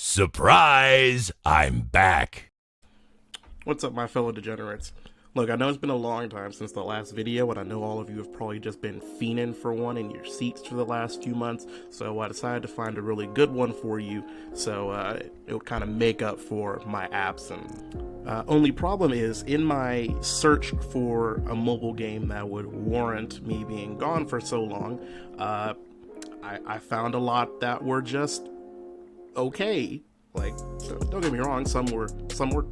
Surprise! I'm back. What's up, my fellow degenerates? Look, I know it's been a long time since the last video, and I know all of you have probably just been fiending for one in your seats for the last few months, so I decided to find a really good one for you, so it would kind of make up for my absence. Only problem is, in my search for a mobile game that would warrant me being gone for so long, I found a lot that were just okay. Like, don't get me wrong, some were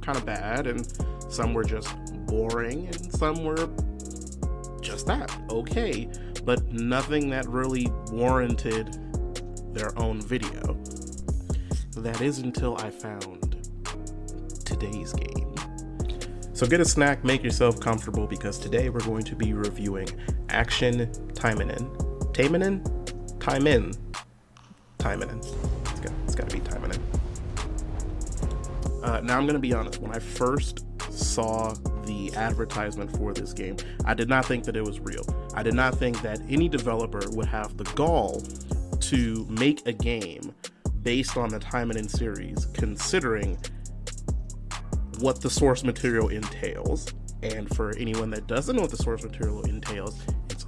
kind of bad, and some were just boring, and some were just that, okay, but nothing that really warranted their own video. That is until I found today's game. So get a snack, make yourself comfortable, because today we're going to be reviewing Action Taimanin. Taimanin? It's gotta be Taimanin. Now I'm gonna be honest, when I first saw the advertisement for this game, I did not think that it was real. I did not think that any developer would have the gall to make a game based on the Taimanin series, considering what the source material entails. And for anyone that doesn't know what the source material entails, it's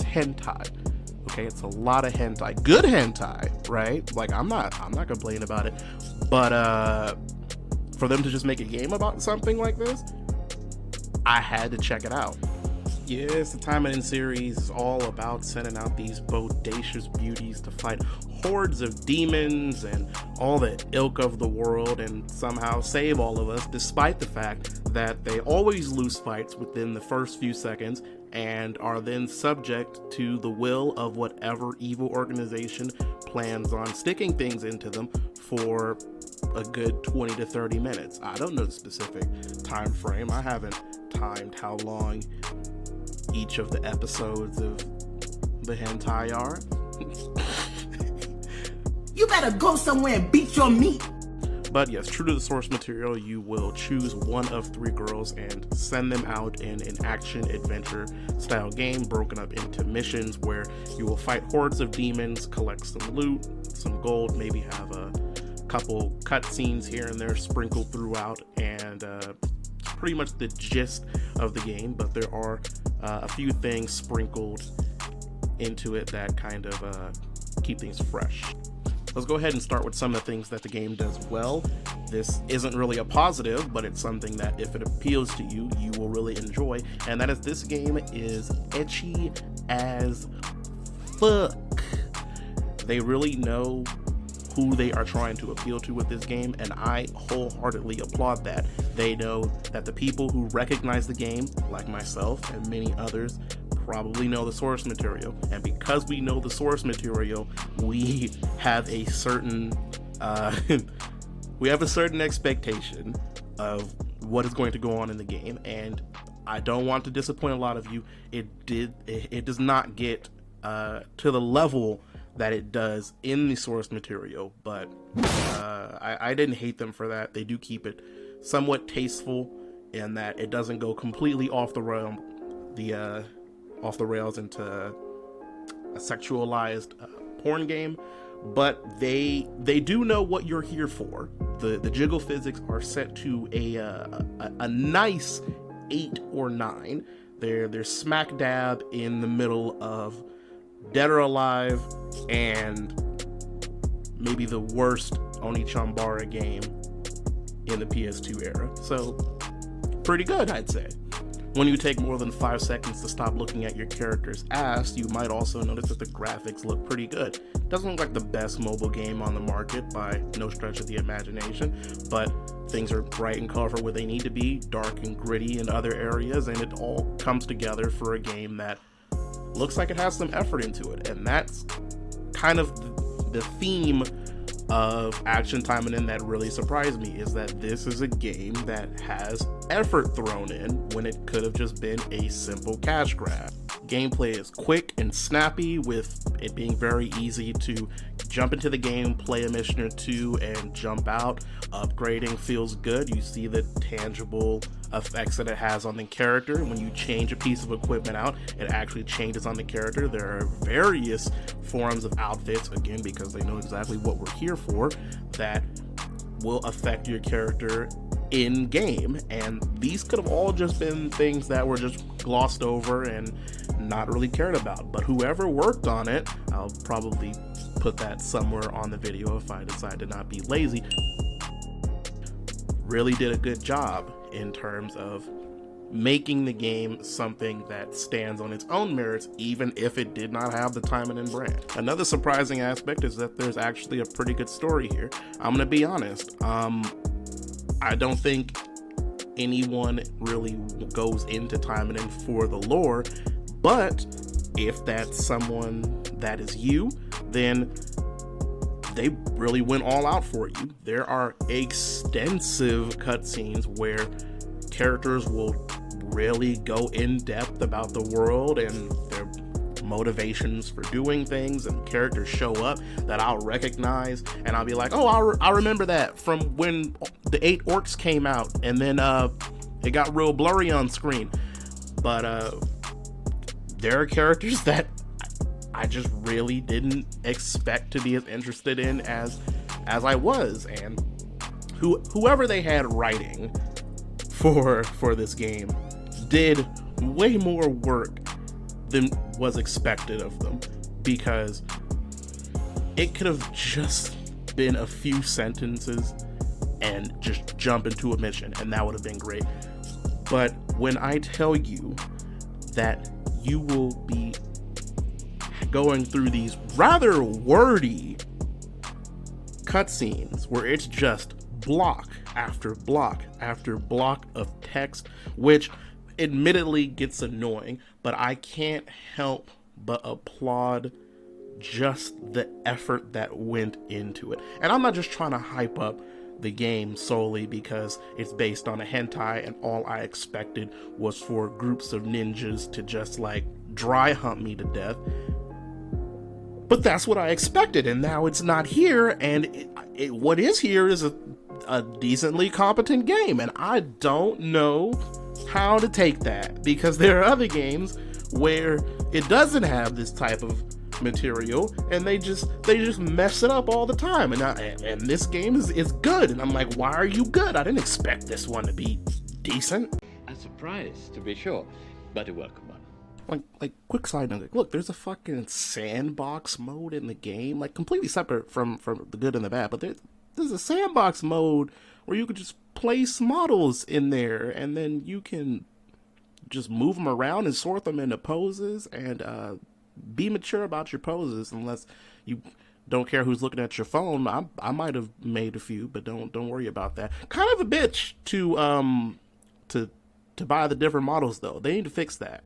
hentai. Okay, it's a lot of hentai. Good hentai, right? Like, I'm not complaining about it. But for them to just make a game about something like this, I had to check it out. Yes, the Taimanin series is all about sending out these bodacious beauties to fight hordes of demons and all the ilk of the world and somehow save all of us, despite the fact that they always lose fights within the first few seconds and are then subject to the will of whatever evil organization plans on sticking things into them for a good 20 to 30 minutes. I don't know the specific time frame. I haven't timed how long each of the episodes of the hentai are. You better go somewhere and beat your meat. But yes, true to the source material, you will choose one of 3 girls and send them out in an action-adventure style game broken up into missions where you will fight hordes of demons, collect some loot, some gold, maybe have a couple cutscenes here and there sprinkled throughout, and pretty much the gist of the game, but there are a few things sprinkled into it that kind of keep things fresh. Let's go ahead and start with some of the things that the game does well. This isn't really a positive, but it's something that if it appeals to you, you will really enjoy. And that is, this game is ecchi as fuck. They really know who they are trying to appeal to with this game, and I wholeheartedly applaud that. They know that the people who recognize the game, like myself and many others, probably know the source material, and because we know the source material, we have a certain expectation of what is going to go on in the game. And I don't want to disappoint a lot of you. It does not get to the level that it does in the source material, but I didn't hate them for that. They do keep it somewhat tasteful in that it doesn't go completely off the rails into a sexualized porn game, but they do know what you're here for. The jiggle physics are set to a nice 8 or 9. They're smack dab in the middle of Dead or Alive and maybe the worst Onichanbara game in the PS2 era. So pretty good, I'd say. When you take more than 5 seconds to stop looking at your character's ass, you might also notice that the graphics look pretty good. Doesn't look like the best mobile game on the market by no stretch of the imagination, but things are bright and colorful where they need to be, dark and gritty in other areas, and it all comes together for a game that looks like it has some effort into it. And that's kind of the theme of Action Taimanin that really surprised me, is that this is a game that has effort thrown in when it could have just been a simple cash grab. Gameplay is quick and snappy, with it being very easy to jump into the game, play a mission or two, and jump out. Upgrading feels good. You see the tangible effects that it has on the character. When you change a piece of equipment out, it actually changes on the character. There are various forms of outfits, again, because they know exactly what we're here for, that will affect your character in game. And these could have all just been things that were just glossed over and not really cared about. But whoever worked on it, I'll probably put that somewhere on the video if I decide to not be lazy, really did a good job in terms of making the game something that stands on its own merits, even if it did not have the Taimanin brand. Another surprising aspect is that there's actually a pretty good story here. I'm gonna be honest, I don't think anyone really goes into Taimanin for the lore, but if that's someone that is you, then they really went all out for you. There are extensive cutscenes where characters will really go in depth about the world and their motivations for doing things, and characters show up that I'll recognize and I'll be like, oh, I remember that from when the 8 orcs came out, and then it got real blurry on screen. But there are characters that I just really didn't expect to be as interested in as I was, and whoever they had writing for this game did way more work than was expected of them, because it could have just been a few sentences and just jump into a mission, and that would have been great. But when I tell you that you will be going through these rather wordy cutscenes where it's just block after block after block of text, which admittedly gets annoying, but I can't help but applaud just the effort that went into it. And I'm not just trying to hype up the game solely because it's based on a hentai and all I expected was for groups of ninjas to just like dry hump me to death. But that's what I expected, and now it's not here, and what is here is a decently competent game, and I don't know how to take that, because there are other games where it doesn't have this type of material, and they just mess it up all the time, and this game is good, and I'm like, why are you good? I didn't expect this one to be decent. A surprise, to be sure, but a welcome one. Like quick side note, look, there's a fucking sandbox mode in the game, like completely separate from the good and the bad, but there's a sandbox mode where you could just place models in there, and then you can just move them around and sort them into poses, and be mature about your poses, unless you don't care who's looking at your phone. I might have made a few, but don't worry about that. Kind of a bitch to buy the different models though. They need to fix that.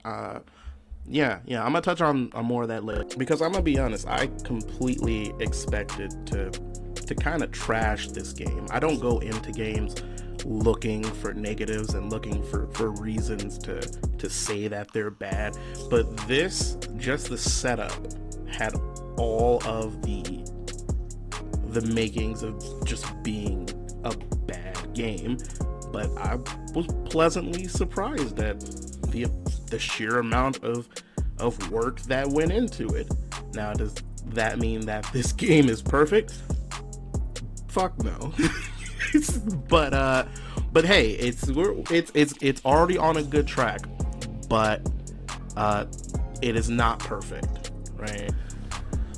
Yeah, I'm gonna touch on more of that later, because I'm gonna be honest, I completely expected to kind of trash this game. I don't go into games looking for negatives and looking for reasons to say that they're bad, but this, just the setup, had all of the makings of just being a bad game. But I was pleasantly surprised at the sheer amount of work that went into it. Now, does that mean that this game is perfect? Fuck no. But hey, it's already on a good track, but it is not perfect, right?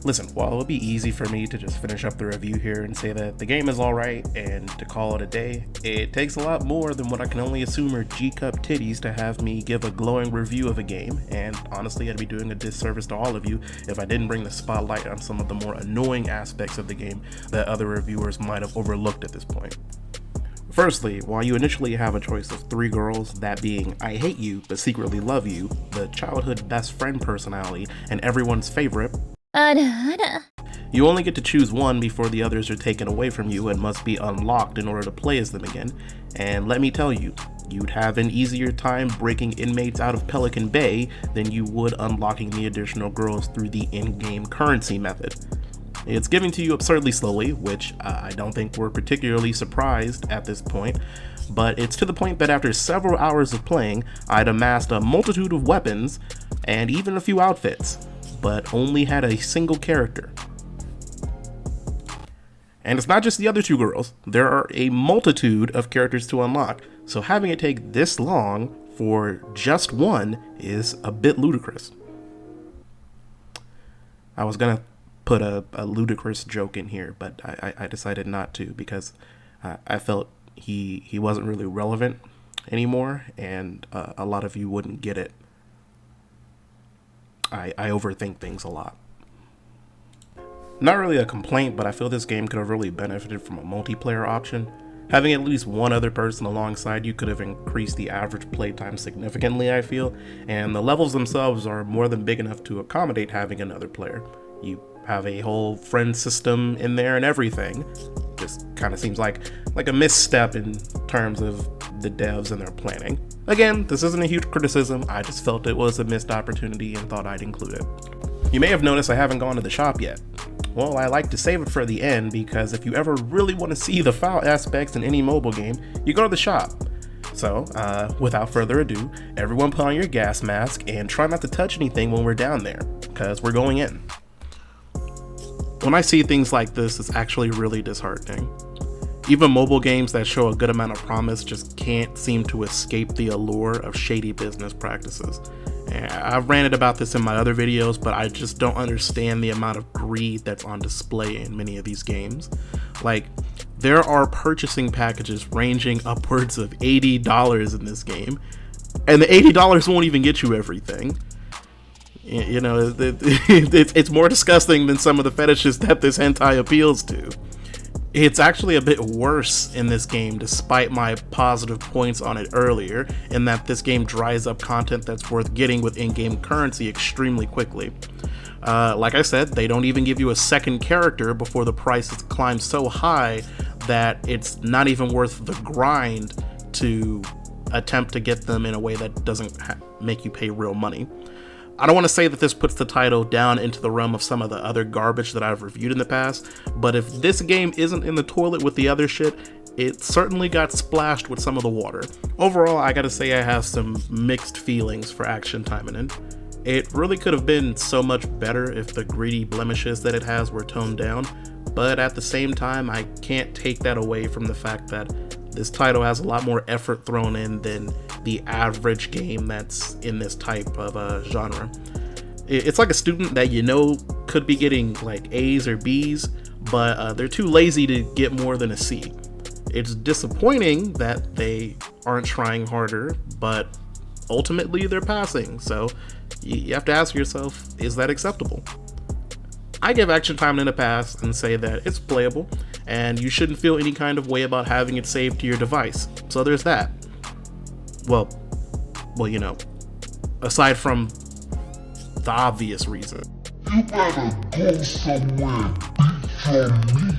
Listen, while it would be easy for me to just finish up the review here and say that the game is alright and to call it a day, it takes a lot more than what I can only assume are G-cup titties to have me give a glowing review of a game, and honestly I'd be doing a disservice to all of you if I didn't bring the spotlight on some of the more annoying aspects of the game that other reviewers might have overlooked at this point. Firstly, while you initially have a choice of 3 girls, that being I hate you but secretly love you, the childhood best friend personality, and everyone's favorite, you only get to choose one before the others are taken away from you and must be unlocked in order to play as them again. And let me tell you, you'd have an easier time breaking inmates out of Pelican Bay than you would unlocking the additional girls through the in-game currency method. It's given to you absurdly slowly, which I don't think we're particularly surprised at this point, but it's to the point that after several hours of playing, I'd amassed a multitude of weapons and even a few outfits, but only had a single character. And it's not just the other two girls, there are a multitude of characters to unlock, so having it take this long for just one is a bit ludicrous. I was gonna put a ludicrous joke in here, but I decided not to because I felt he wasn't really relevant anymore, and a lot of you wouldn't get it. I overthink things a lot. Not really a complaint, but I feel this game could have really benefited from a multiplayer option. Having at least one other person alongside you could have increased the average playtime significantly, I feel, and the levels themselves are more than big enough to accommodate having another player. You have a whole friend system in there and everything. Just kind of seems like a misstep in terms of the devs and their planning. Again, this isn't a huge criticism, I just felt it was a missed opportunity and thought I'd include it. You may have noticed I haven't gone to the shop yet. Well, I like to save it for the end because if you ever really want to see the foul aspects in any mobile game, you go to the shop. So, without further ado, everyone put on your gas mask and try not to touch anything when we're down there, because we're going in. When I see things like this, it's actually really disheartening. Even mobile games that show a good amount of promise just can't seem to escape the allure of shady business practices. And I've ranted about this in my other videos, but I just don't understand the amount of greed that's on display in many of these games. Like, there are purchasing packages ranging upwards of $80 in this game, and the $80 won't even get you everything. You know, it's more disgusting than some of the fetishes that this hentai appeals to. It's actually a bit worse in this game, despite my positive points on it earlier, in that this game dries up content that's worth getting with in-game currency extremely quickly. Like I said, they don't even give you a second character before the prices climb so high that it's not even worth the grind to attempt to get them in a way that doesn't make you pay real money. I don't want to say that this puts the title down into the realm of some of the other garbage that I've reviewed in the past, but if this game isn't in the toilet with the other shit, it certainly got splashed with some of the water. Overall, I gotta say I have some mixed feelings for Action Taimanin. It really could have been so much better if the greedy blemishes that it has were toned down, but at the same time, I can't take that away from the fact that this title has a lot more effort thrown in than the average game that's in this type of genre. It's like a student that you know could be getting like A's or B's, but they're too lazy to get more than a C. It's disappointing that they aren't trying harder, but ultimately they're passing, so you have to ask yourself, is that acceptable? I give Action Taimanin a pass and say that it's playable, and you shouldn't feel any kind of way about having it saved to your device. So there's that. Well, you know, aside from the obvious reason. You better go somewhere, beat your meat.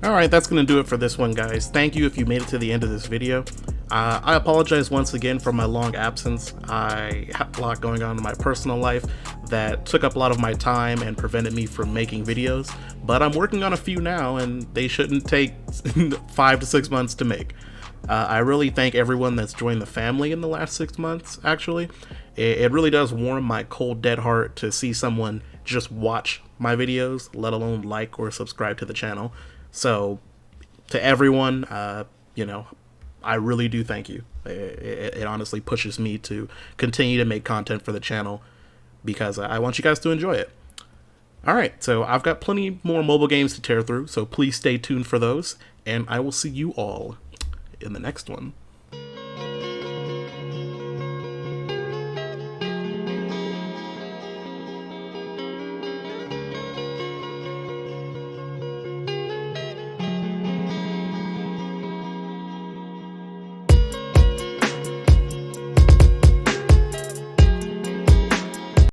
Alright, that's going to do it for this one, guys. Thank you if you made it to the end of this video. I apologize once again for my long absence. I had a lot going on in my personal life that took up a lot of my time and prevented me from making videos, but I'm working on a few now and they shouldn't take 5 to 6 months to make. I really thank everyone that's joined the family in the last 6 months, actually. It really does warm my cold dead heart to see someone just watch my videos, let alone like or subscribe to the channel. So, to everyone, you know, I really do thank you. It honestly pushes me to continue to make content for the channel because I want you guys to enjoy it. Alright, so I've got plenty more mobile games to tear through, so please stay tuned for those, and I will see you all in the next one.